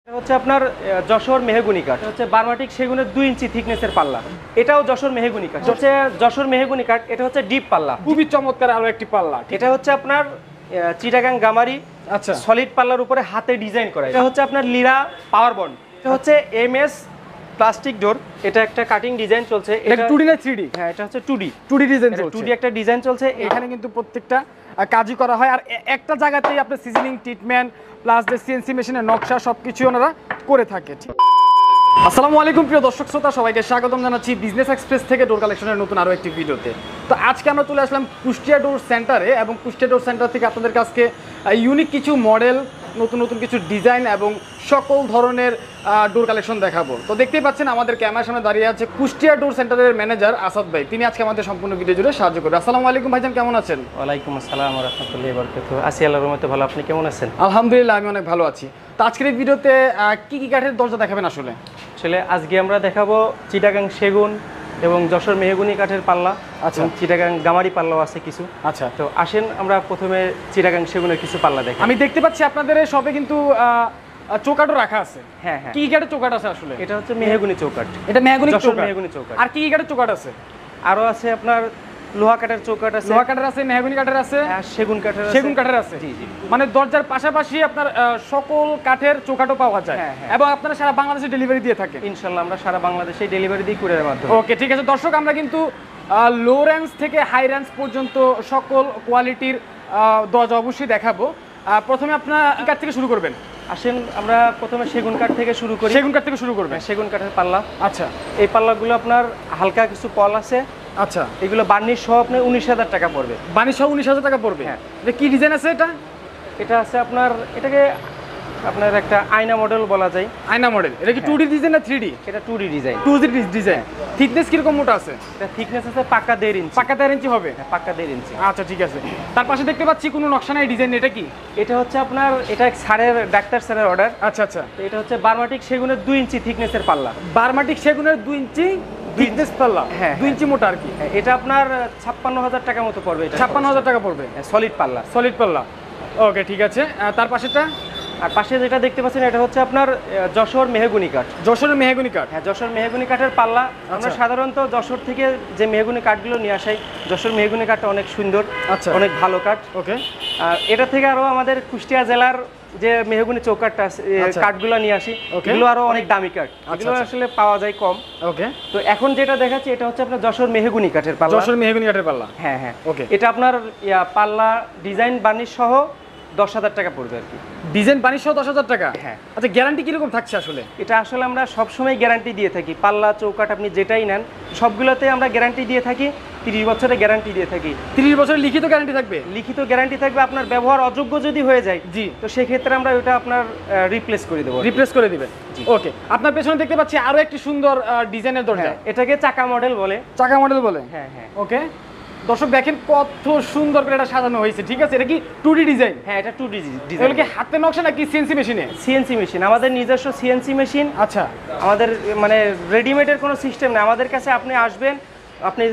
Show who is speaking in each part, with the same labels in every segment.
Speaker 1: এটা হচ্ছে আপনার যশোর মেহগনি কাঠ হচ্ছে বার্মাটিক সেগুনের 2 ইঞ্চি থিকনেসের পাল্লা। এটাও যশোর মেহগনি কাঠ হচ্ছে যশোর মেহগনি কাঠ। এটা হচ্ছে ডিপ পাল্লা,
Speaker 2: খুবই চমৎকার আরো একটি পাল্লা।
Speaker 1: এটা হচ্ছে আপনার চিটাগাং গামারি
Speaker 2: আচ্ছা,
Speaker 1: সলিড পাল্লার উপরে হাতে ডিজাইন করা। এটা হচ্ছে আপনার লিরা পাওয়ার বন্ড। এটা হচ্ছে এমএস প্লাস্টিক ডোর। এটা একটা কাটিং ডিজাইন চলছে।
Speaker 2: এটা 2D না 3D?
Speaker 1: হ্যাঁ, এটা হচ্ছে 2D
Speaker 2: ডিজাইন চলছে।
Speaker 1: 2D একটা ডিজাইন চলছে।
Speaker 2: এখানে কিন্তু প্রত্যেকটা কাজই করা হয় আর একটা জায়গাতেই আপনার সিজনিং ট্রিটমেন্ট প্লাস যে সিএনসি মেশিনের নকশা সবকিছু ওনারা করে থাকে। আসসালামু আলাইকুম প্রিয় দর্শক শ্রোতা, সবাইকে স্বাগতম জানাচ্ছি বিজনেস এক্সপ্রেস থেকে ডোর কালেকশনের নতুন আরও একটি ভিডিওতে। তো আজকে আমরা চলে আসলাম কুষ্টিয়া ডোর সেন্টারে এবং কুষ্টিয়া ডোর সেন্টার থেকে আপনাদের কাছে ইউনিক কিছু মডেল, নতুন নতুন কিছু ডিজাইন এবং সকল ধরনের ডোর কালেকশন দেখাবো। তো দেখতেই পাচ্ছেন আমাদের ক্যামেরার সামনে দাঁড়িয়ে আছে কুষ্টিয়া ডোর সেন্টারের ম্যানেজার আসাদ ভাই। তিনি আজকে আমাদের সম্পূর্ণ ভিডিও জুড়ে সাহায্য করবেন। আসসালামু আলাইকুম ভাইজান, কেমন আছেন?
Speaker 1: ওয়ালাইকুম আসসালাম ওয়া রাহমাতুল্লাহি ওয়া বারাকাতুহু। আছি আল্লাহর রহমতে ভালো। আপনি কেমন আছেন?
Speaker 2: আলহামদুলিল্লাহ, আমি অনেক ভালো আছি। তো আজকের এই ভিডিওতে কি কি কাঠের দরজা দেখাবেন? আসলে
Speaker 1: আজকে আমরা দেখাবো চিটাগাং সেগুন এবং যশোর মেহগনি কাঠের পাল্লা।
Speaker 2: আচ্ছা,
Speaker 1: চিটাগাং গামারি পাল্লাও আছে কিছু।
Speaker 2: আচ্ছা,
Speaker 1: তো আসেন আমরা প্রথমে চিটাগাং সেগুনের কিছু পাল্লা দেখি।
Speaker 2: আমি দেখতে পাচ্ছি আপনাদের শপে কিন্তু চৌকাঠও রাখা আছে।
Speaker 1: হ্যাঁ হ্যাঁ,
Speaker 2: কি কাঠের চৌকাঠ আছে? আসলে
Speaker 1: এটা হচ্ছে মেহগনি চৌকাঠ।
Speaker 2: এটা মেহগনি
Speaker 1: যশোর
Speaker 2: চৌকাঠ।
Speaker 1: মেহগনি চৌকাঠ।
Speaker 2: আর কি কাঠের চৌকাঠ আছে?
Speaker 1: আরো আছে আপনার লোহা কাঠের চৌকাঠ আছে,
Speaker 2: লোহা কাঠের আছে, মেহগনি কাঠের আছে,
Speaker 1: সেগুন কাঠের আছে।
Speaker 2: সেগুন কাঠের আছে।
Speaker 1: জি জি,
Speaker 2: মানে দরজার পাশাপাশি আপনার সকল কাঠের চৌকাঠও পাওয়া যায়।
Speaker 1: হ্যাঁ, হ্যাঁ।
Speaker 2: এবং আপনারা সারা বাংলাদেশে ডেলিভারি দিয়ে থাকেন।
Speaker 1: ইনশাআল্লাহ আমরা সারা বাংলাদেশে ডেলিভারি দিই কুরিয়ারের মাধ্যমে।
Speaker 2: ওকে, ঠিক আছে দর্শক, আমরা কিন্তু লো রেঞ্জ থেকে হাই রেঞ্জ পর্যন্ত সকল কোয়ালিটির দরজা অবশ্যই দেখাবো। প্রথমে আপনার কি কাঠ থেকে শুরু করবেন?
Speaker 1: আসেন আমরা প্রথমে সেগুন কাঠ থেকে শুরু করি।
Speaker 2: সেগুন কাঠ থেকে শুরু করবেন?
Speaker 1: সেগুন কাঠের পাল্লা।
Speaker 2: আচ্ছা,
Speaker 1: এই পাল্লাগুলো আপনার হালকা কিছু পল আছে।
Speaker 2: আচ্ছা,
Speaker 1: এগুলো বার্নিশ সহ আপনার 19,000 টাকা পড়বে।
Speaker 2: বানিশ সহ 19,000 টাকা পড়বে।
Speaker 1: হ্যাঁ।
Speaker 2: এটা কি ডিজাইন আছে?
Speaker 1: এটা আছে আপনার, এটাকে আপনার একটা আয়না মডেল বলা যায়।
Speaker 2: আয়না মডেল। এটা কি 2D ডিজাইন না 3D?
Speaker 1: এটা 2D design.
Speaker 2: 2D design. Thickness কিরকম মোটা আছে?
Speaker 1: এটা থিকনেস আছে পাক্কা 1.5 ইঞ্চি।
Speaker 2: পাক্কা 1.5 ইঞ্চি হবে?
Speaker 1: হ্যাঁ, পাক্কা 1.5 ইঞ্চি।
Speaker 2: আচ্ছা, ঠিক আছে। তার পাশে দেখতে পাচ্ছি কোনো নকশা নাই ডিজাইন। এটা কি?
Speaker 1: এটা হচ্ছে আপনার, এটা স্যারের, ডাক্তার স্যারের অর্ডার।
Speaker 2: আচ্ছা আচ্ছা,
Speaker 1: তো এটা হচ্ছে বার্মাটিক সেগুনের 2 ইঞ্চি থিকনেসের পাল্লা।
Speaker 2: বার্মাটিক সেগুনের 2 ইঞ্চি থিকনেস পাল্লা।
Speaker 1: হ্যাঁ,
Speaker 2: 2 ইঞ্চি মোটা আর কি।
Speaker 1: এটা আপনার 56,000 টাকা মতো পড়বে। এটা
Speaker 2: 56,000 টাকা পড়বে
Speaker 1: সলিড পাল্লা।
Speaker 2: সলিড পাল্লা। ওকে, ঠিক আছে। তার পাশেটা?
Speaker 1: আর পাশে যেটা দেখতে পাচ্ছেন এটা হচ্ছে আপনার যশোর মেহগনি কাঠ।
Speaker 2: যশোরের মেহগনি কাঠ।
Speaker 1: হ্যাঁ, যশোর মেহগনি কাঠের পাল্লা। আমরা সাধারণত যশোর থেকে যে মেহগনি কাঠগুলো নিয়ে আসি, যশোর মেহগনি কাঠটা অনেক সুন্দর,
Speaker 2: আচ্ছা,
Speaker 1: অনেক ভালো কাঠ।
Speaker 2: ওকে।
Speaker 1: আর এটা থেকে আরো আমাদের কুষ্টিয়া জেলার যে মেহগনি চৌকাঠটা আছে, কাঠগুলো নিয়ে আসি, এগুলো আরো অনেক দামি কাঠ। এগুলো আসলে পাওয়া যায় কম।
Speaker 2: ওকে।
Speaker 1: তো এখন যেটা দেখাচ্ছি এটা হচ্ছে আপনার যশোর মেহগনি কাঠের পাল্লা।
Speaker 2: যশোর মেহগনি কাঠের পাল্লা।
Speaker 1: হ্যাঁ হ্যাঁ,
Speaker 2: ওকে।
Speaker 1: এটা আপনার পাল্লা ডিজাইন বার্নিশ সহ 10,000 টাকা পড়বে আর কি।
Speaker 2: ডিজাইন বানিশ সহ 10,000 টাকা?
Speaker 1: হ্যাঁ।
Speaker 2: আচ্ছা, গ্যারান্টি কিরকম থাকছে আসলে?
Speaker 1: এটা আসলে আমরা সবসময় গ্যারান্টি দিয়ে থাকি। পাল্লা চৌকাঠ আপনি যেটাই নেন সবগুলোতে আমরা গ্যারান্টি দিয়ে থাকি। 30 বছরের গ্যারান্টি দিয়ে থাকি।
Speaker 2: 30 বছরের লিখিত গ্যারান্টি থাকবে?
Speaker 1: লিখিত গ্যারান্টি থাকবে। আপনার ব্যবহার অযোগ্য যদি হয়ে যায়,
Speaker 2: জি,
Speaker 1: তো সেক্ষেত্রে আমরা ওটা আপনার রিপ্লেস করে দেবো।
Speaker 2: রিপ্লেস করে দিবেন? ওকে। আপনার পেছনে দেখতে পাচ্ছি আরো একটি সুন্দর ডিজাইনের দরজা।
Speaker 1: এটাকে চাকা মডেল বলে।
Speaker 2: চাকা মডেল বলে?
Speaker 1: হ্যাঁ হ্যাঁ।
Speaker 2: ওকে দর্শক, দেখেন কত সুন্দর করে এটা সাজানো হয়েছে। ঠিক আছে, এটা কি 2D ডিজাইন?
Speaker 1: হ্যাঁ, এটা 2D ডিজাইন।
Speaker 2: এগুলো কি হাতে নকশা নাকি সিএনসি মেশিনে?
Speaker 1: সিএনসি মেশিন, আমাদের নিজস্ব সিএনসি মেশিন।
Speaker 2: আচ্ছা,
Speaker 1: আমাদের মানে রেডিমেডের কোনো সিস্টেম নেই। আমাদের কাছে আপনি আসবেন, আপনি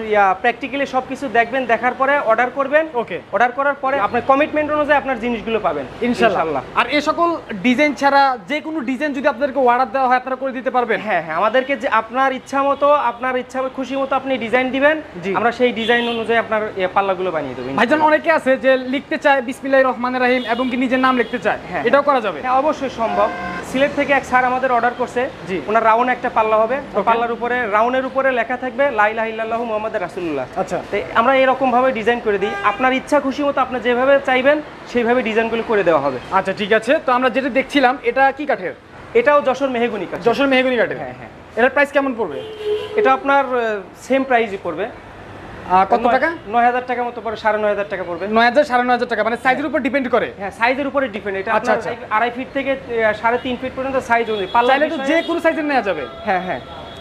Speaker 1: প্র্যাকটিক্যালি সব কিছু দেখবেন, দেখার পরে অর্ডার করবেন।
Speaker 2: ওকে।
Speaker 1: অর্ডার করার পরে আপনার কমিটমেন্ট অনুযায়ী আপনার জিনিসগুলো পাবেন
Speaker 2: ইনশাআল্লাহ। আর এই সকল ডিজাইন ছাড়া যে কোনো ডিজাইন যদি আপনাদেরকে অর্ডার দেওয়া হয় আপনারা করে দিতে পারবেন?
Speaker 1: হ্যাঁ হ্যাঁ, আমাদেরকে যে আপনার ইচ্ছা মতো, আপনার ইচ্ছা খুশি মতো আপনি ডিজাইন দিবেন, আমরা সেই ডিজাইন অনুযায়ী আপনার পাল্লাগুলো বানিয়ে দেব।
Speaker 2: ভাইজান, অনেকে আছে যে লিখতে চায় বিসমিল্লাহির রহমানির রহিম এবং কি নিজের নাম লিখতে চায়,
Speaker 1: হ্যাঁ,
Speaker 2: এটাও করা যাবে?
Speaker 1: হ্যাঁ, অবশ্যই সম্ভব। সিলেট থেকে এক স্যার আমাদের অর্ডার করছে।
Speaker 2: জি।
Speaker 1: ওনার রাউন্ড একটা পাল্লা হবে। পাল্লার উপরে, রাউন্ডের উপরে লেখা থাকবে লা ইলাহা ইল্লাল্লাহু মুহাম্মাদুর রাসূলুল্লাহ।
Speaker 2: আচ্ছা,
Speaker 1: তো আমরা এরকম ভাবে ডিজাইন করে দিই। আপনার ইচ্ছা খুশি মতো আপনি যেভাবে চাইবেন সেইভাবে ডিজাইনগুলো করে দেওয়া হবে।
Speaker 2: আচ্ছা, ঠিক আছে। তো আমরা যেটা দেখছিলাম এটা কি কাঠের?
Speaker 1: এটাও যশোর মেহগনি কাঠ।
Speaker 2: যশোর মেহগনি কাঠের?
Speaker 1: হ্যাঁ হ্যাঁ।
Speaker 2: এটার প্রাইস কেমন পড়বে?
Speaker 1: এটা আপনার সেম প্রাইসই পড়বে।
Speaker 2: কত টাকা?
Speaker 1: 9,000 টাকা মতো পড়ে, 9,500 টাকা পড়বে।
Speaker 2: 9,000 9,500 টাকা, মানে সাইজের উপর ডিপেন্ড করে?
Speaker 1: হ্যাঁ, সাইজের উপরে ডিপেন্ড। এটা
Speaker 2: আচ্ছা,
Speaker 1: আপনার 2.5 ফিট থেকে 3.5 ফিট পর্যন্ত সাইজ অনুযায়ী পাল্লা।
Speaker 2: চাইলে তো যে কোনো সাইজের নেওয়া যাবে?
Speaker 1: হ্যাঁ হ্যাঁ,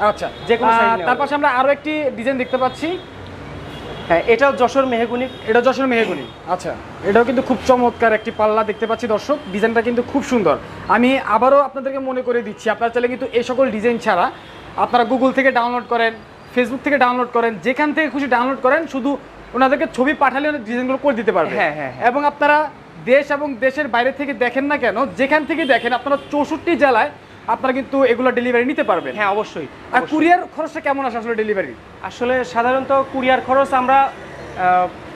Speaker 2: আচ্ছা,
Speaker 1: যে কোনো সাইজ।
Speaker 2: তার পাশে আমরা আরো একটি ডিজাইন দেখতে পাচ্ছি।
Speaker 1: হ্যাঁ, এটাও যশোর মেহগনি।
Speaker 2: এটা যশোর মেহগনি। আচ্ছা, এটাও কিন্তু খুব চমৎকার একটি পাল্লা দেখতে পাচ্ছি দর্শক। ডিজাইনটা কিন্তু খুব সুন্দর। আমি আবারও আপনাদেরকে মনে করে দিচ্ছি, আপনারা চাইলে কিন্তু এই সকল ডিজাইন ছাড়া আপনারা গুগল থেকে ডাউনলোড করেন, ফেসবুক থেকে ডাউনলোড করেন, যেখান থেকে খুশি ডাউনলোড করেন, শুধু ওনাদেরকে ছবি পাঠালে ডিজাইনগুলো করে দিতে পারবে।
Speaker 1: হ্যাঁ হ্যাঁ,
Speaker 2: এবং আপনারা দেশ এবং দেশের বাইরে থেকে দেখেন না কেন, যেখান থেকে দেখেন আপনারা 64 জেলায় আপনারা কিন্তু এগুলো ডেলিভারি নিতে পারবেন।
Speaker 1: হ্যাঁ অবশ্যই।
Speaker 2: আর কুরিয়ার খরচটা কেমন আসে আসলে ডেলিভারি?
Speaker 1: আসলে সাধারণত কুরিয়ার খরচ আমরা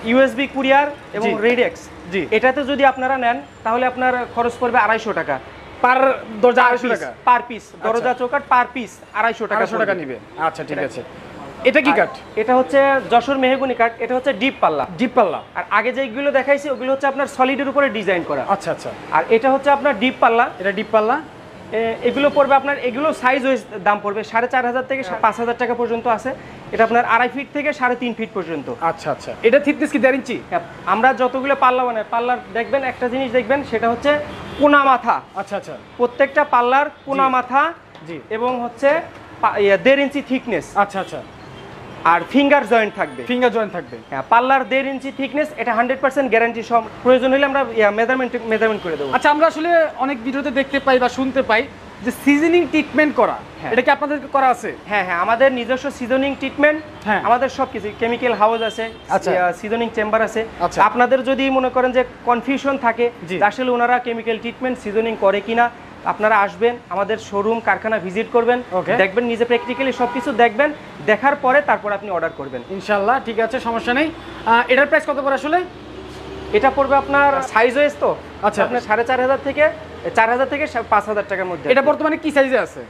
Speaker 1: ইউএসবি কুরিয়ার এবং রেডেক্স,
Speaker 2: জি,
Speaker 1: এটাতে যদি আপনারা নেন তাহলে আপনার খরচ পড়বে 250 টাকা
Speaker 2: পার দরজা, 250 টাকা
Speaker 1: পার পিস। দরজা চৌকাঠ পার পিস 250 টাকা
Speaker 2: নেবে। আচ্ছা ঠিক আছে। এটা কি কাঠ?
Speaker 1: এটা হচ্ছে যশোর মেহগনি কাঠ। এটা হচ্ছে ডিপ পাল্লা।
Speaker 2: ডিপ পাল্লা।
Speaker 1: আর আগে যেগুলো দেখাইছি ওগুলো হচ্ছে আপনার সলিডের উপরে ডিজাইন করা।
Speaker 2: আচ্ছা আচ্ছা।
Speaker 1: আর এটা হচ্ছে আপনার ডিপ পাল্লা।
Speaker 2: এটা ডিপ পাল্লা।
Speaker 1: এগুলো পড়বে আপনার, এগুলো সাইজ ওয়াইজ দাম পড়বে 4500 থেকে 5000 টাকা পর্যন্ত আছে। এটা আপনার 2.5 ফিট থেকে 3.5 ফিট পর্যন্ত।
Speaker 2: আচ্ছা আচ্ছা। এটা থিকনেস কি 1.5 ইঞ্চি?
Speaker 1: আমরা যতগুলো পাল্লা বানাই, পাল্লার দেখবেন একটা জিনিস দেখবেন, সেটা হচ্ছে কোনা মাথা।
Speaker 2: আচ্ছা আচ্ছা।
Speaker 1: প্রত্যেকটা পাল্লার কোনা মাথা,
Speaker 2: জি,
Speaker 1: এবং হচ্ছে 1.5 ইঞ্চি থিকনেস।
Speaker 2: আচ্ছা আচ্ছা।
Speaker 1: আর ফিঙ্গার জয়েন্ট থাকবে।
Speaker 2: ফিঙ্গার জয়েন্ট থাকবে।
Speaker 1: হ্যাঁ, পাল্লার 1.5 ইঞ্চি থিকনেস। এটা 100% গ্যারান্টি সহ। প্রয়োজন হলে আমরা মেজারমেন্ট করে দেবো।
Speaker 2: আচ্ছা, আমরা আসলে অনেক ভিডিওতে দেখতে পাই বা শুনতে পাই যে সিজনিং ট্রিটমেন্ট করা, এটা কি আপনাদের করা আছে?
Speaker 1: হ্যাঁ হ্যাঁ, আমাদের নিজস্ব সিজনিং ট্রিটমেন্ট, আমাদের সবকিছু কেমিক্যাল হাউস আছে, সিজনিং চেম্বার আছে। আপনাদের যদি মনে করেন যে কনফিউশন থাকে আসলে ওনারা কেমিক্যাল ট্রিটমেন্ট সিজনিং করে কিনা, আপনারা আসবেন আমাদের শোরুম কারখানা ভিজিট করবেন, দেখবেন নিজে প্র্যাকটিক্যালি সবকিছু দেখবেন, দেখার পরে তারপর আপনি অর্ডার করবেন
Speaker 2: ইনশাআল্লাহ। ঠিক আছে, সমস্যা নেই। এটার প্রাইস কত পড়ে আসলে?
Speaker 1: এটা পড়বে আপনার সাইজ ওয়াইজ তো, আচ্ছা, আপনার 4500 থেকে 4000 থেকে 5000 টাকার মধ্যে।
Speaker 2: এটা বর্তমানে কি সাইজে আছে?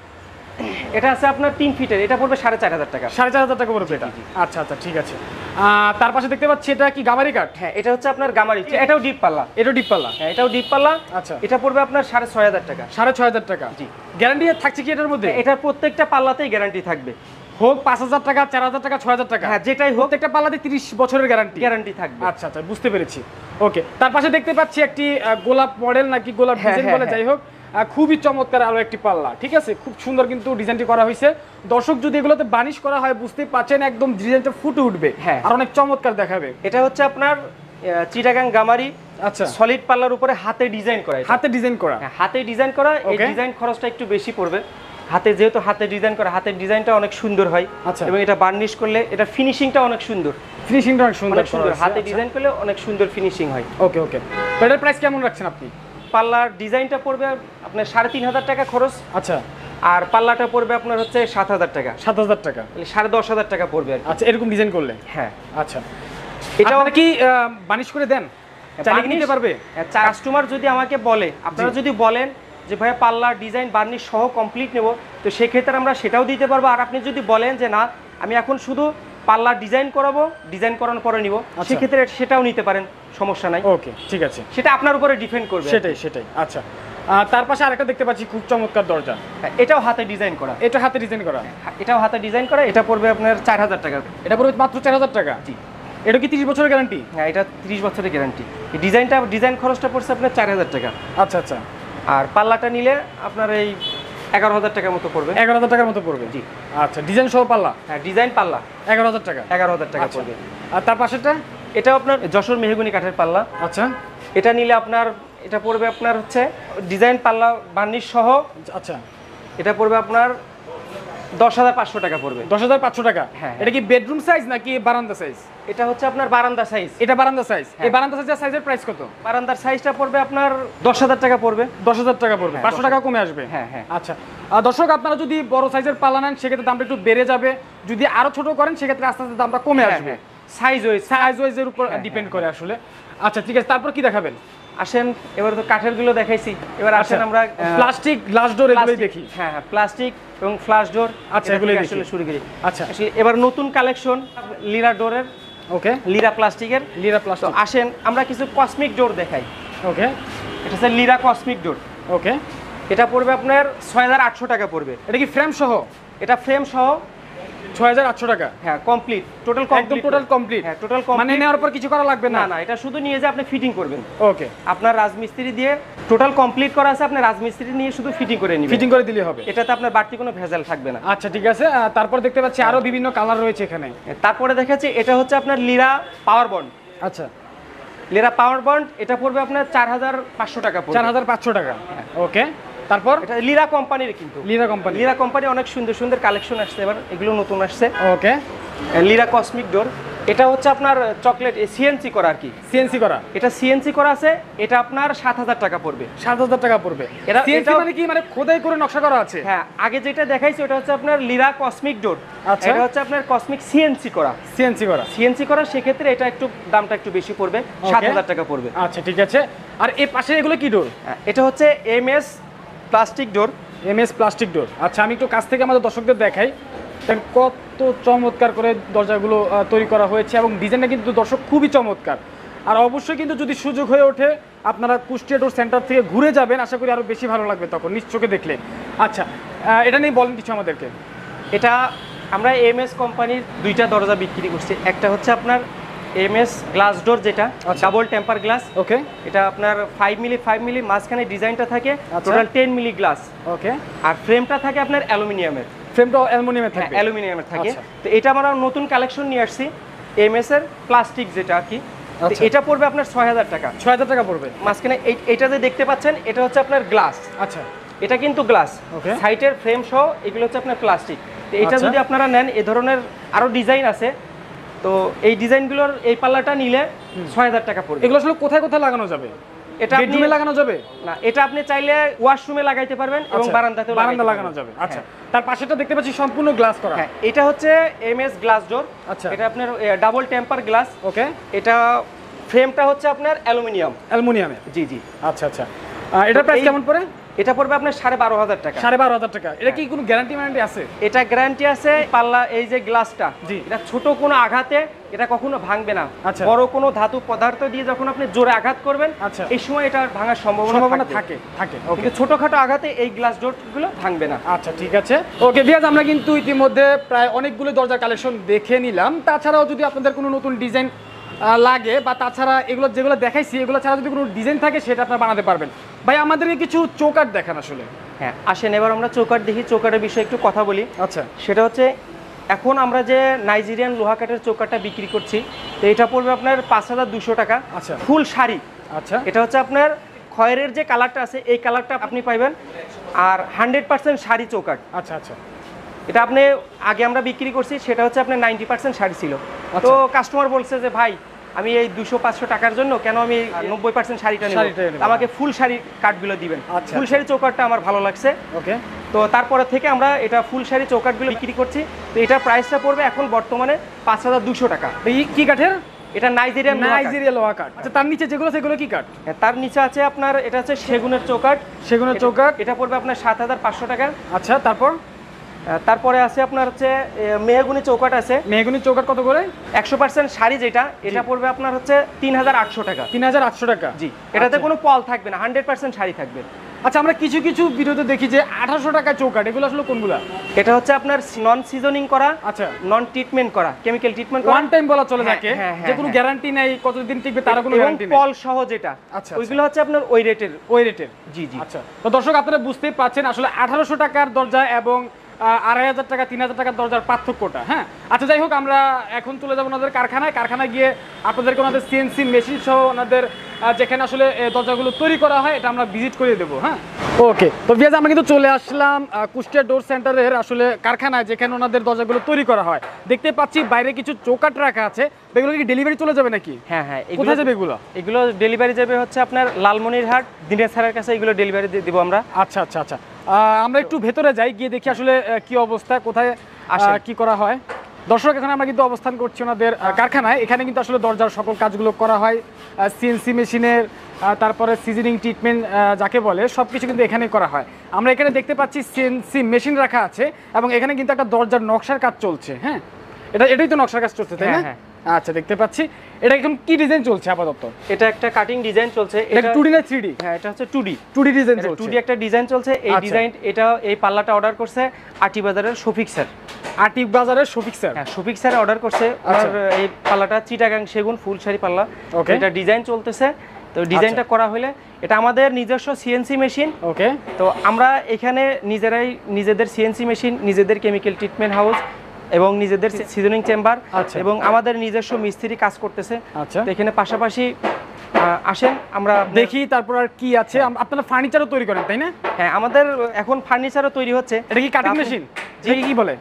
Speaker 1: এটা আছে আপনার 3 ফিটের। এটা পড়বে 4500 টাকা।
Speaker 2: 4500 টাকা পড়বে এটা। আচ্ছা আচ্ছা, ঠিক আছে। তার পাশে দেখতে পাচ্ছি এটা কি গামারি কাঠ?
Speaker 1: হ্যাঁ, এটা হচ্ছে আপনার গামারি। এটাও ডিপ পাল্লা।
Speaker 2: এটাও ডিপ পাল্লা।
Speaker 1: হ্যাঁ, এটাও ডিপ পাল্লা।
Speaker 2: আচ্ছা,
Speaker 1: এটা পড়বে আপনার 6500 টাকা।
Speaker 2: 6500 টাকা। জি। গ্যারান্টি থাকছে কি এটার মধ্যে?
Speaker 1: এটার প্রত্যেকটা পাল্লাতেই গ্যারান্টি থাকবে,
Speaker 2: হোক 5000 টাকা, 4000 টাকা, 6000 টাকা,
Speaker 1: হ্যাঁ যেটাই হোক,
Speaker 2: প্রত্যেকটা পাল্লাতে 30 বছরের গ্যারান্টি থাকবে। আচ্ছা আচ্ছা, বুঝতে পেরেছি। ওকে, তার পাশে দেখতে পাচ্ছি একটি গোলাপ মডেল নাকি গোলাপ ডিজাইন বলে, যাই হোক, খুবই চমৎকার আরো একটি পাল্লা। ঠিক আছে, খুব সুন্দর কিন্তু ডিজাইনটি করা হয়েছে। দর্শক যদি এগুলোতে বানিশ করা হয় বুঝতেই পাচ্ছেন একদম ডিজাইনটা ফুটে উঠবে, আর অনেক চমৎকার দেখাবে।
Speaker 1: এটা হচ্ছে আপনার চিটাগাং গামারি।
Speaker 2: আচ্ছা,
Speaker 1: সলিড পাল্লার উপরে হাতে ডিজাইন করা।
Speaker 2: হাতে ডিজাইন করা?
Speaker 1: হাতে ডিজাইন করা। এই ডিজাইন খরচটা একটু বেশি পড়বে। হাতে যেহেতু হাতে ডিজাইন করা, হাতের ডিজাইনটা অনেক সুন্দর হয়। আচ্ছা, এবং এটা বার্নিশ করলে এটা ফিনিশিংটা অনেক সুন্দর।
Speaker 2: ফিনিশিংটা অনেক সুন্দর,
Speaker 1: হাতে ডিজাইন করলে অনেক সুন্দর ফিনিশিং হয়।
Speaker 2: ওকে ওকে। তো এটার প্রাইস কেমন রাখছেন আপনি?
Speaker 1: পাল্লার ডিজাইনটা পড়বে আপনার 3500 টাকা খরচ।
Speaker 2: আচ্ছা।
Speaker 1: আর পাল্লাটা পড়বে আপনার হচ্ছে 7000 টাকা।
Speaker 2: 7000 টাকা,
Speaker 1: মানে 10500 টাকা পড়বে আর কি।
Speaker 2: আচ্ছা, এরকম ডিজাইন করলে?
Speaker 1: হ্যাঁ।
Speaker 2: আচ্ছা, এটা কি বানিশ করে দেন? চালিয়ে নিতে পারবে?
Speaker 1: কাস্টমার যদি আমাকে বলে, আপনারা যদি বলেন যে ভাইয়া পাল্লার ডিজাইন বার্নিশ সহ কমপ্লিট নেব, তো সেক্ষেত্রে আমরা সেটাও দিতে পারবো। আর আপনি যদি বলেন যে না, আমি এখন শুধু পাল্লার ডিজাইন করাবো, ডিজাইন করানোর পরে নিব, সেক্ষেত্রে সেটাও নিতে পারেন, সমস্যা নাই।
Speaker 2: ওকে, ঠিক আছে,
Speaker 1: সেটা আপনার উপরে ডিপেন্ড করবে।
Speaker 2: সেটাই। আচ্ছা, তার পাশে আরেকটা দেখতে পাচ্ছি খুব চমৎকার দরজা।
Speaker 1: এটাও হাতে ডিজাইন করা।
Speaker 2: এটা হাতে ডিজাইন করা?
Speaker 1: এটাও হাতে ডিজাইন করা। এটা পড়বে আপনার 4000 টাকা।
Speaker 2: এটা পড়বে মাত্র 4000 টাকা? জি। এটা কি 30 বছরের গ্যারান্টি?
Speaker 1: হ্যাঁ, এটা 30 বছরের গ্যারান্টি। এই ডিজাইন খরচটা পড়ছে আপনার 4000 টাকা।
Speaker 2: আচ্ছা আচ্ছা। আর
Speaker 1: পাল্লাটা নিলে আপনার এই 11000 টাকার মতো পড়বে।
Speaker 2: 11000 টাকার মতো পড়বে? জি। আচ্ছা, ডিজাইন সহ পাল্লা?
Speaker 1: হ্যাঁ, ডিজাইন পাল্লা
Speaker 2: 11000 টাকা।
Speaker 1: 11000 টাকা পড়বে।
Speaker 2: আর তার পাশেরটা?
Speaker 1: এটাও আপনার যশোর মেহগনি কাঠের পাল্লা।
Speaker 2: আচ্ছা।
Speaker 1: এটা নিলে আপনার এটা পড়বে আপনার হচ্ছে ডিজাইন পাল্লা বার্নিশ সহ।
Speaker 2: আচ্ছা,
Speaker 1: এটা পড়বে আপনার 10500 টাকা পড়বে।
Speaker 2: 10500 টাকা? হ্যাঁ। এটা কি বেডরুম সাইজ নাকি বারান্দা সাইজ?
Speaker 1: এটা হচ্ছে আপনার বারান্দা সাইজ।
Speaker 2: এটা বারান্দা সাইজ। এই বারান্দা সাইজের প্রাইস কত?
Speaker 1: বারান্দার সাইজটা পড়বে আপনার 10000 টাকা পড়বে।
Speaker 2: 10000 টাকা পড়বে, 500 টাকা কমে আসবে।
Speaker 1: হ্যাঁ হ্যাঁ।
Speaker 2: আচ্ছা, দর্শক আপনারা যদি বড় সাইজের পাল্লা নেন সেক্ষেত্রে দামটা একটু বেড়ে যাবে, যদি আরো ছোট করেন সেক্ষেত্রে আস্তে আস্তে দামটা কমে আসবে। সাইজ ওয়াইজের উপর ডিপেন্ড করে আসলে। আচ্ছা, ঠিক আছে, তারপর কি দেখাবেন?
Speaker 1: আসেন, এবার তো কাঠের গুলো দেখাইছি, এবার আসেন আমরা
Speaker 2: প্লাস্টিক গ্লাস ডোর এগুলোই দেখি।
Speaker 1: হ্যাঁ হ্যাঁ, প্লাস্টিক এবং ফ্লাশ ডোর।
Speaker 2: আচ্ছা, এগুলো
Speaker 1: আসলে শুরু করি।
Speaker 2: আচ্ছা,
Speaker 1: এবার নতুন কালেকশন লিরা ডোরের। ওকে, লিরা প্লাস্টিকের। তো আসেন আমরা কিছু কসমিক ডোর দেখাই।
Speaker 2: ওকে,
Speaker 1: এটা হচ্ছে লিরা কসমিক ডোর।
Speaker 2: ওকে,
Speaker 1: এটা পড়বে আপনার 6800 টাকা পড়বে।
Speaker 2: এটা কি ফ্রেম সহ? এটা
Speaker 1: ফ্রেম সহ
Speaker 2: 6800 টাকা।
Speaker 1: হ্যাঁ, কমপ্লিট, টোটাল কমপ্লিট। হ্যাঁ, টোটাল কমপ্লিট,
Speaker 2: মানে নেওয়ার পর কিছু করা লাগবে না?
Speaker 1: না, এটা শুধু নিয়ে যে আপনি ফিটিং করবেন।
Speaker 2: ওকে,
Speaker 1: আপনার রাজমিস্ত্রি দিয়ে টোটাল কমপ্লিট করা আছে, আপনি রাজমিস্ত্রি নিয়ে শুধু ফিটিং করে নিবেন।
Speaker 2: ফিটিং করে দিলে হবে,
Speaker 1: এটাতে আপনার বাড়তি কোনো ভেজাল থাকবে না।
Speaker 2: আচ্ছা, ঠিক আছে। তারপর দেখতে পাচ্ছি আরো বিভিন্ন কালার রয়েছে এখানে।
Speaker 1: তারপরে দেখাচ্ছি, এটা হচ্ছে আপনার লিরা পাওয়ার বন্ড।
Speaker 2: আচ্ছা,
Speaker 1: লিরা পাওয়ার বন্ড, এটা পড়বে আপনার 4500 টাকা পড়বে।
Speaker 2: 4500 টাকা। ওকে, তারপর
Speaker 1: এটা লিরা কোম্পানির, কিন্তু লিরা কোম্পানি অনেক সুন্দর সুন্দর কালেকশন আসছে এবার, এগুলো নতুন আসছে।
Speaker 2: ওকে,
Speaker 1: লিরা কসমিক ডোর। এটা হচ্ছে আপনার চকলেট সিএনসি করা আর কি,
Speaker 2: সিএনসি করা।
Speaker 1: এটা সিএনসি করা আছে, এটা আপনার 7,000 টাকা পড়বে।
Speaker 2: 7,000 টাকা পড়বে। এটা সিএনসি মানে কি, মানে খোদাই করে নকশা করা আছে?
Speaker 1: হ্যাঁ, আগে যেটা দেখাইছি ওটা হচ্ছে আপনার লিরা কসমিক ডোর।
Speaker 2: আচ্ছা,
Speaker 1: এটা হচ্ছে আপনার কসমিক সিএনসি করা।
Speaker 2: সিএনসি করা,
Speaker 1: সিএনসি করা, সেক্ষেত্রে এটা একটু দামটা একটু বেশি পড়বে, 7,000 টাকা পড়বে।
Speaker 2: আচ্ছা ঠিক আছে। আর এই পাশে এগুলো কি ডোর?
Speaker 1: এটা হচ্ছে এমএস প্লাস্টিক ডোর।
Speaker 2: এমএস প্লাস্টিক ডোর। আচ্ছা, আমি একটু কাছ থেকে আমাদের দর্শকদের দেখাই কত চমৎকার করে দরজাগুলো তৈরি করা হয়েছে এবং ডিজাইনটা কিন্তু দর্শক খুবই চমৎকার। আর অবশ্যই কিন্তু যদি সুযোগ হয়ে ওঠে আপনারা কুষ্টিয়া ডোর সেন্টার থেকে ঘুরে যাবেন, আশা করি আরও বেশি ভালো লাগবে তখন নিজ চোখে দেখলে। আচ্ছা, এটা নিয়ে বলেন কিছু আমাদেরকে।
Speaker 1: এটা আমরা এমএস কোম্পানির 2টা দরজা বিক্রি করছি। একটা হচ্ছে আপনার এমএস গ্লাস ডোর, যেটা ডাবল টেম্পার গ্লাস।
Speaker 2: ওকে,
Speaker 1: এটা আপনার 5 মিলি মাঝখানে ডিজাইনটা থাকে, টোটাল 10 মিলি গ্লাস।
Speaker 2: ওকে, আর
Speaker 1: ফ্রেমটা থাকে আপনার অ্যালুমিনিয়ামের।
Speaker 2: ফ্রেমটা অ্যালুমিনিয়ামের থাকে?
Speaker 1: অ্যালুমিনিয়ামের থাকে। তো এটা আমরা নতুন কালেকশন নিয়ে আসছি, এমএস এর প্লাস্টিক যেটা আর কি। এটা পড়বে আপনার 6,000 টাকা।
Speaker 2: 6,000 টাকা পড়বে।
Speaker 1: মাঝখানে এটা যে দেখতে পাচ্ছেন এটা হচ্ছে আপনার গ্লাস।
Speaker 2: আচ্ছা,
Speaker 1: এটা কিন্তু গ্লাস, সাইটের ফ্রেম সহ এগুলো হচ্ছে আপনার প্লাস্টিক। তো এটা যদি আপনারা নেন, এই ধরনের আরো ডিজাইন আছে, তো এই ডিজাইনগুলোর এই পাল্লাটা নিলে 6,000 টাকা পড়বে।
Speaker 2: এগুলো আসলে কোথায় কোথায় লাগানো যাবে? এটা বেডরুমে লাগানো যাবে না,
Speaker 1: এটা আপনি চাইলে ওয়াশরুমে লাগাইতে পারবেন এবং বারান্দাতেও
Speaker 2: লাগানো যাবে। আচ্ছা, তার পাশেটা দেখতে পাচ্ছি সম্পূর্ণ গ্লাস করা।
Speaker 1: হ্যাঁ, এটা হচ্ছে এমএস গ্লাস ডোর। আচ্ছা, এটা আপনার ডাবল টেম্পার গ্লাস। ওকে, এটা ফ্রেমটা হচ্ছে আপনার অ্যালুমিনিয়ামের। জি জি।
Speaker 2: আচ্ছা আচ্ছা, এটার প্রাইস কেমন পড়ে?
Speaker 1: এটা পড়বে আপনার 12,500 টাকা।
Speaker 2: 12,500 টাকা। এটা কি কোনো গ্যারান্টি ম্যারান্টি আছে?
Speaker 1: এটা গ্যারান্টি আছে। পাল্লা এই যে গ্লাসটা, জি, এটা ছোট কোনো আঘাতে এটা কখনো ভাঙবে না। বড় কোনো ধাতু পদার্থ দিয়ে যখন আপনি জোরে আঘাত করবেন, এই সময় এটা ভাঙার সম্ভাবনা থাকে। কিন্তু ছোটখাটো আঘাতে এই গ্লাস ডোরগুলো ভাঙবে না।
Speaker 2: আচ্ছা ঠিক আছে। ওকে ভিউয়ার্স, আমরা কিন্তু ইতিমধ্যে প্রায় অনেকগুলো দরজার কালেকশন দেখে নিলাম। তাছাড়াও যদি আপনাদের কোনো নতুন ডিজাইন লাগে বা তাছাড়া এগুলো যেগুলো দেখাইছি এগুলো ছাড়া যদি কোনো ডিজাইন থাকে সেটা আপনারা বানাতে পারবেন। ভাই, আমাদেরকে কিছু চৌকাঠ দেখান আসলে।
Speaker 1: হ্যাঁ, আসেন এবার আমরা চৌকাঠ দেখি। চৌকাঠের বিষয়ে একটু কথা বলি।
Speaker 2: আচ্ছা,
Speaker 1: সেটা হচ্ছে এখন আমরা যে নাইজেরিয়ান লোহা কাঠের চৌকাঠটা বিক্রি করছি, তো এটা পড়বে আপনার 5,200 টাকা। আচ্ছা, ফুল শাড়ি। আচ্ছা, এটা হচ্ছে আপনার খয়েরের যে কালারটা আছে এই কালারটা আপনি পাইবেন, আর 100% শাড়ি চৌকাঠ। আচ্ছা আচ্ছা, এটা আপনি আগে আমরা বিক্রি করছি, সেটা হচ্ছে আপনার 90% শাড়ি ছিল। তো কাস্টমার বলছে যে ভাই, আমি এই 200-500 টাকার জন্য কেন আমি 90% শাড়িটা নেব, আমাকে ফুল শাড়ি কাঠগুলো দিবেন। ফুল শাড়ি চৌকাঠটা আমার ভালো লাগছে। ওকে, তো তারপরে থেকে আমরা এটা ফুল শাড়ি চৌকাঠগুলো বিক্রি করছি। তো এটা প্রাইসটা পড়বে এখন বর্তমানে 5,200 টাকা।
Speaker 2: কি কাঠের?
Speaker 1: এটা নাইজেরিয়া
Speaker 2: লোহা কাঠ। আচ্ছা, তার নিচে যেগুলো সেগুলো কি কাঠ?
Speaker 1: তার নিচে আছে আপনার, এটা হচ্ছে সেগুনের চৌকাঠ। সেগুনের চৌকাঠ, এটা পড়বে আপনার 7,500 টাকা। আচ্ছা, তারপরে আছে আপনার হচ্ছে মেহগুনি চৌকাঠ আছে। মেহগুনি চৌকাঠ কত করে? 100% শাড়ি যেটা, এটা পড়বে আপনার হচ্ছে 3,800 টাকা। 3,800 টাকা, জি। এটাতে কোনো পল থাকবে না, 100% শাড়ি থাকবে।
Speaker 2: আচ্ছা, আমরা কিছু কিছু ভিডিওতে দেখি যে 1,800 টাকা চৌকাঠ, এগুলো আসলে কোনগুলো?
Speaker 1: এটা হচ্ছে আপনার নন সিজনিং করা, আচ্ছা, নন ট্রিটমেন্ট করা, কেমিক্যাল ট্রিটমেন্ট করা,
Speaker 2: ওয়ান টাইম বলা চলে যাকে, যে কোনো গ্যারান্টি নাই কতদিন টিকবে তার কোনো গ্যারান্টি নেই,
Speaker 1: পল সহ যেটা। আচ্ছা, ওইগুলো হচ্ছে আপনার ওই রেটের। জি জি।
Speaker 2: আচ্ছা, তো দর্শক আপনারা বুঝতেই পাচ্ছেন আসলে 1,800 টাকার দরজা এবং 2,500 টাকা 3,000 টাকার দরজার পার্থক্যটা। হ্যাঁ, আচ্ছা, যাই হোক, আমরা এখন চলে যাবো ওনাদের কারখানায় গিয়ে আপনাদেরকে ওনাদের সিএনসি মেশিন সহ ওনাদের যেখানে আসলে দরজাগুলো তৈরি করা হয় এটা আমরা ভিজিট করে দেবো। হ্যাঁ, ওকে। তো ভিউয়ার্স, আমরা কিন্তু চলে আসলাম কুষ্টিয়া ডোর সেন্টারের আসলে কারখানায়, যেখানে ওনাদের দরজাগুলো তৈরি করা হয়। দেখতে পাচ্ছি বাইরে কিছু চৌকাঠ রাখা আছে, এগুলো কি ডেলিভারি চলে যাবে নাকি?
Speaker 1: হ্যাঁ হ্যাঁ,
Speaker 2: কোথায় যাবে
Speaker 1: এগুলো ডেলিভারি যাবে হচ্ছে আপনার লালমনিরহাট দিনের স্যারের কাছে, এগুলো ডেলিভারি দিব আমরা।
Speaker 2: আচ্ছা আচ্ছা আচ্ছা, আমরা একটু ভেতরে যাই, গিয়ে দেখি আসলে কি অবস্থা, কোথায় কি করা হয়। দর্শক, এখন আমরা কিন্তু অবস্থান করছি ওনাদের কারখানায়। এখানে কিন্তু আসলে দরজার সকল কাজগুলো করা হয়, সিএনসি মেশিনের, তারপরে সিজনিং ট্রিটমেন্ট যাকে বলে সব কিছু কিন্তু এখানেই করা হয়। আমরা এখানে দেখতে পাচ্ছি সিএনসি মেশিন রাখা আছে এবং এখানে কিন্তু একটা দরজার নকশার কাজ চলছে। হ্যাঁ, এটাই তো নকশার কাজ চলছে, তাই না? আচ্ছা, দেখতে পাচ্ছি। এটা এখন কি ডিজাইন চলছে আপাতত?
Speaker 1: এটা একটা কাটিং ডিজাইন চলছে।
Speaker 2: এটা 2D না 3D?
Speaker 1: হ্যাঁ, এটা হচ্ছে 2D
Speaker 2: ডিজাইন চলছে।
Speaker 1: 2D একটা ডিজাইন চলছে। এই ডিজাইন, এটা এই পাল্লাটা অর্ডার করছে আটিক বাজারের শফিক স্যার।
Speaker 2: আটিক বাজারের শফিক স্যার? হ্যাঁ,
Speaker 1: শফিক স্যার অর্ডার করছে। আর এই পাল্লাটা চিটাগাং সেগুন ফুল শাড়ি পাল্লা। এটা ডিজাইন চলতেছে। তো ডিজাইনটা করা হলে এটা আমাদের নিজস্ব সিএনসি মেশিন। ওকে, তো আমরা এখানে নিজেদের সিএনসি মেশিন, নিজেদের কেমিক্যাল ট্রিটমেন্ট হাউস এবং নিজেদের সিজনিং চেম্বার এবং আমাদের নিজস্ব মিস্ত্রি কাজ করতেছে। আচ্ছা, এখানে পাশাপাশি আসেন আমরা
Speaker 2: দেখি তারপর আর কি আছে। আপনারা ফার্নিচারও তৈরি করেন, তাই না?
Speaker 1: হ্যাঁ, আমাদের এখন ফার্নিচারও তৈরি হচ্ছে।
Speaker 2: এটা কি কাটিং মেশিন? কি বলে?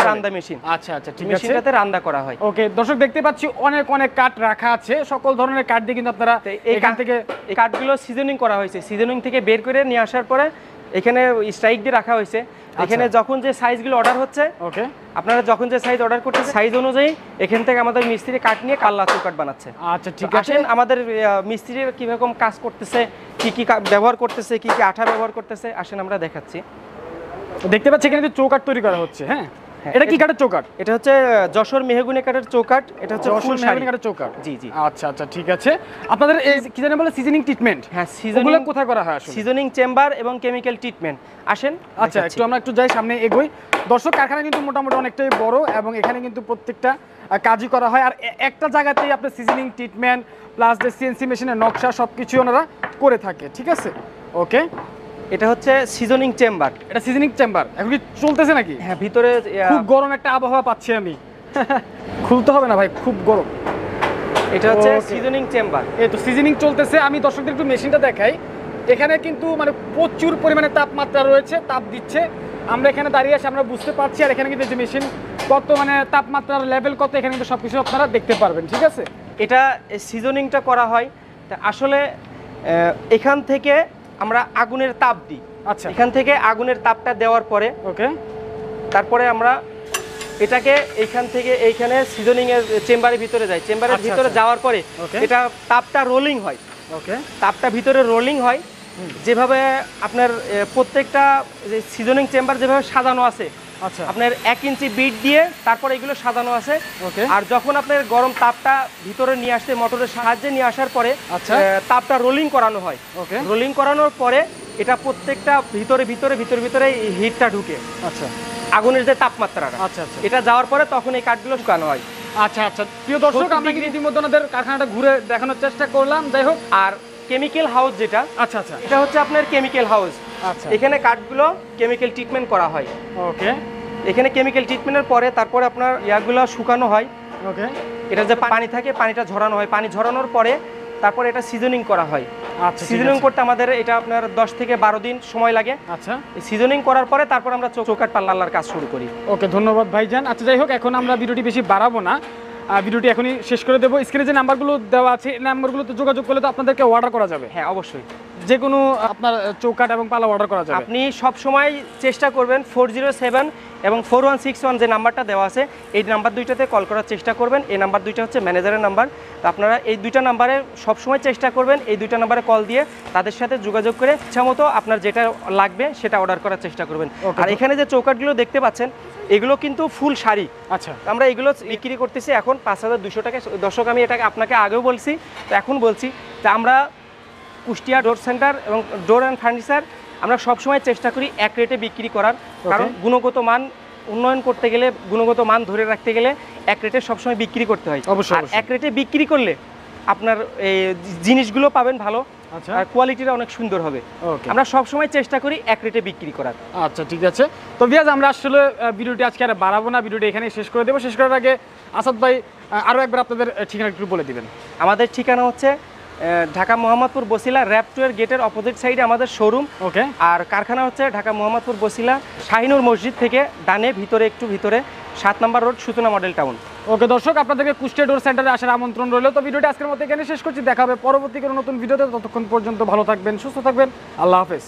Speaker 1: রান্দা মেশিন।
Speaker 2: আচ্ছা আচ্ছা, ঠিক আছে,
Speaker 1: মেশিনটাতে রান্দা করা হয়।
Speaker 2: ওকে দর্শক দেখতে পাচ্ছি অনেক অনেক কাঠ রাখা আছে, সকল ধরনের কাঠ দিয়ে কিন্তু আপনারা এখান থেকে
Speaker 1: এই কাঠগুলো সিজনিং করা হয়েছে। সিজনিং থেকে বের করে নিয়ে আসার পরে এখানে স্ট্রাইক দিয়ে রাখা হয়েছে। এখানে যখন যে সাইজগুলো অর্ডার হচ্ছে, ওকে, আপনারা যখন যে সাইজ অর্ডার করতে সাইজ অনুযায়ী এখান থেকে আমাদের মিস্ত্রি কাঠ নিয়ে কাল্লা চৌকাঠ বানাচ্ছে।
Speaker 2: আচ্ছা ঠিক আছে,
Speaker 1: আমাদের মিস্ত্রি কিরকম কাজ করতেছে, কি কি ব্যবহার করতেছে, কি কি আঠা ব্যবহার করতেছে, আসেন আমরা দেখাচ্ছি।
Speaker 2: দেখতে পাচ্ছি এখানে কিন্তু চৌকাঠ তৈরি করা হচ্ছে। হ্যাঁ, এটা কি কাঠের চৌকাঠ?
Speaker 1: এটা হচ্ছে যশোর মেহগুনি কাঠের চৌকাঠ। এটা হচ্ছে ফুল মেহগুনি কাঠের
Speaker 2: চৌকাঠ।
Speaker 1: জি জি,
Speaker 2: আচ্ছা আচ্ছা, ঠিক আছে। আপনাদের এই কি জানেন বলে সিজনিং ট্রিটমেন্ট?
Speaker 1: হ্যাঁ, সিজনিং
Speaker 2: কোথায় করা হয় আসলে?
Speaker 1: সিজনিং চেম্বার এবং কেমিক্যাল ট্রিটমেন্ট। আসেন,
Speaker 2: আচ্ছা আমরা একটু যাই, সামনে এগোই। দর্শক কারখানা কিন্তু মোটামুটি অনেকটাই বড় এবং এখানে কিন্তু প্রত্যেকটা কাজই করা হয়। আর একটা জায়গাতেই আপনার সিজনিং ট্রিটমেন্ট প্লাস যে সিএনসি মেশিনের নকশা সবকিছু ওনারা করে থাকে। ঠিক আছে, ওকে।
Speaker 1: এটা হচ্ছে সিজনিং চেম্বার।
Speaker 2: এটা সিজনিং চেম্বার এখন কি চলতেছে নাকি?
Speaker 1: হ্যাঁ, ভিতরে
Speaker 2: খুব গরম একটা আবহাওয়া পাচ্ছি আমি। খুলতে হবে না ভাই, খুব গরম।
Speaker 1: এটা হচ্ছে সিজনিং চেম্বার।
Speaker 2: এই তো সিজনিং চলতেছে। আমি দর্শকদের একটু মেশিনটা দেখাই। এখানে কিন্তু মানে প্রচুর পরিমাণে তাপমাত্রা রয়েছে, তাপ দিচ্ছে। আমরা এখানে দাঁড়িয়ে আছি, আমরা বুঝতে পারছি। আর এখানে কিন্তু যে মেশিন কত মানে তাপমাত্রার লেভেল কত, এখানে কিন্তু সবকিছু আপনারা দেখতে পারবেন। ঠিক আছে,
Speaker 1: এটা সিজনিংটা করা হয় আসলে এখান থেকে আমরা আগুনের তাপ দিই। আচ্ছা, এখান থেকে আগুনের তাপটা দেওয়ার পরে ওকে, তারপরে আমরা এটাকে এইখান থেকে এইখানে সিজনিং এর চেম্বারের ভিতরে যাই। চেম্বারের ভিতরে যাওয়ার পরে এটা তাপটা রোলিং হয়। ওকে, তাপটা ভিতরে রোলিং হয়। যেভাবে আপনার প্রত্যেকটা সিজনিং চেম্বার যেভাবে সাজানো আছে, আচ্ছা, আপনার 1 ইঞ্চি বিট দিয়ে তারপরে এগুলো সাজানো আছে। ওকে, আর যখন আপনার গরম তাপটা ভিতরে নিয়ে আসতে মোটরের সাহায্যে নিয়ে আসার পরে আচ্ছা তাপটা রোলিং করানো হয়। ওকে, রোলিং করানোর পরে এটা প্রত্যেকটা ভিতরে ভিতরে ভিতরে ভিতরে হিটটা ঢুকে, আচ্ছা, আগুনের যে তাপমাত্রাটা, আচ্ছা আচ্ছা, এটা যাওয়ার পরে তখন এই কাঠগুলো শুকানো হয়।
Speaker 2: আচ্ছা আচ্ছা, প্রিয় দর্শক, আমরা কিন্তু ইতিমধ্যে ওনাদের কারখানাটা ঘুরে দেখানোর চেষ্টা করলাম। যাই হোক,
Speaker 1: আর কেমিক্যাল হাউস যেটা, আচ্ছা আচ্ছা, এটা হচ্ছে আপনার কেমিক্যাল হাউস। আচ্ছা, এখানে কাঠগুলো কেমিক্যাল ট্রিটমেন্ট করা হয়। ওকে, এখানে কেমিক্যাল ট্রিটমেন্টের পরে তারপরে আপনার ইয়াগুলো শুকানো হয়। ওকে, এটা যে পানি থাকে পানিটা ঝরানো হয়। পানি ঝরানোর পরে তারপরে এটা সিজনিং করা হয়। আচ্ছা, সিজনিং করতে আমাদের এটা আপনার 10 থেকে 12 দিন সময় লাগে। আচ্ছা, সিজনিং করার পরে তারপর আমরা চৌকাঠ পাল্লার কাজ শুরু করি। ওকে, ধন্যবাদ ভাইজান। আচ্ছা, যাই হোক, এখন আমরা ভিডিওটি বেশি বাড়াবো না, ভিডিওটি এখনই শেষ করে দেবো। স্ক্রিনে যে নাম্বারগুলো দেওয়া আছে এই নাম্বারগুলোতে যোগাযোগ করলে তো আপনাদেরকে অর্ডার করা যাবে? হ্যাঁ, অবশ্যই, যে কোনো আপনার চৌকাঠ এবং পাল্লা অর্ডার করা যাবে। আপনি সব সময় চেষ্টা করবেন 407 এবং 4161 যে নাম্বারটা দেওয়া আছে এই নাম্বার দুইটাতে কল করার চেষ্টা করবেন। এই নাম্বার দুইটা হচ্ছে ম্যানেজারের নাম্বার। তো আপনারা এই দুইটা নাম্বারে সবসময় চেষ্টা করবেন এই দুইটা নাম্বারে কল দিয়ে তাদের সাথে যোগাযোগ করে ইচ্ছামতো আপনার যেটা লাগবে সেটা অর্ডার করার চেষ্টা করবেন। আর এখানে যে চৌকাঠগুলো দেখতে পাচ্ছেন এগুলো কিন্তু ফুল শাড়ি। আচ্ছা, আমরা এগুলো বিক্রি করতেছি এখন 5200 টাকা। দর্শক, আমি এটাকে আপনাকে আগেও বলছি, তো এখন বলছি যে আমরা কুষ্টিয়া ডোর সেন্টার এবং ডোর অ্যান্ড ফার্নিচার আমরা সবসময় চেষ্টা করি এক রেটে বিক্রি করার। কারণ গুণগত মান উন্নয়ন করতে গেলে, গুণগত মান ধরে রাখতে গেলে এক রেটে সবসময় বিক্রি করতে হয়। অবশ্যই, এক রেটে বিক্রি করলে আপনার এই জিনিসগুলো পাবেন ভালো, আর কোয়ালিটিটা অনেক সুন্দর হবে। আমরা সবসময় চেষ্টা করি এক রেটে বিক্রি করার। আচ্ছা, ঠিক আছে। তো ভিউয়ার্স, আমরা আসলে ভিডিওটি আজকে আর বাড়াবো না, ভিডিওটি এখানে শেষ করে দেবো। শেষ করার আগে আসাদ ভাই আরও একবার আপনাদের ঠিকানা একটু বলে দিবেন। আমাদের ঠিকানা হচ্ছে ঢাকা মোহাম্মদপুর বসিলা র্যাপ-2 গেটের অপোজিট সাইডে আমাদের শোরুম। ওকে, আর কারখানা হচ্ছে ঢাকা মোহাম্মদপুর বসিলা শাহিনুর মসজিদ থেকে ডানে ভিতরে, একটু ভিতরে 7 নম্বর রোড, সুতনা মডেল টাউন। ওকে দর্শক, আপনাদেরকে কুষ্টিয়া ডোর সেন্টারে আসার আমন্ত্রণ রইল। তো ভিডিওটি আজকের মতো এখানে শেষ করছি। দেখা হবে পরবর্তী কোনো নতুন ভিডিওতে। ততক্ষণ পর্যন্ত ভালো থাকবেন, সুস্থ থাকবেন। আল্লাহ হাফেজ।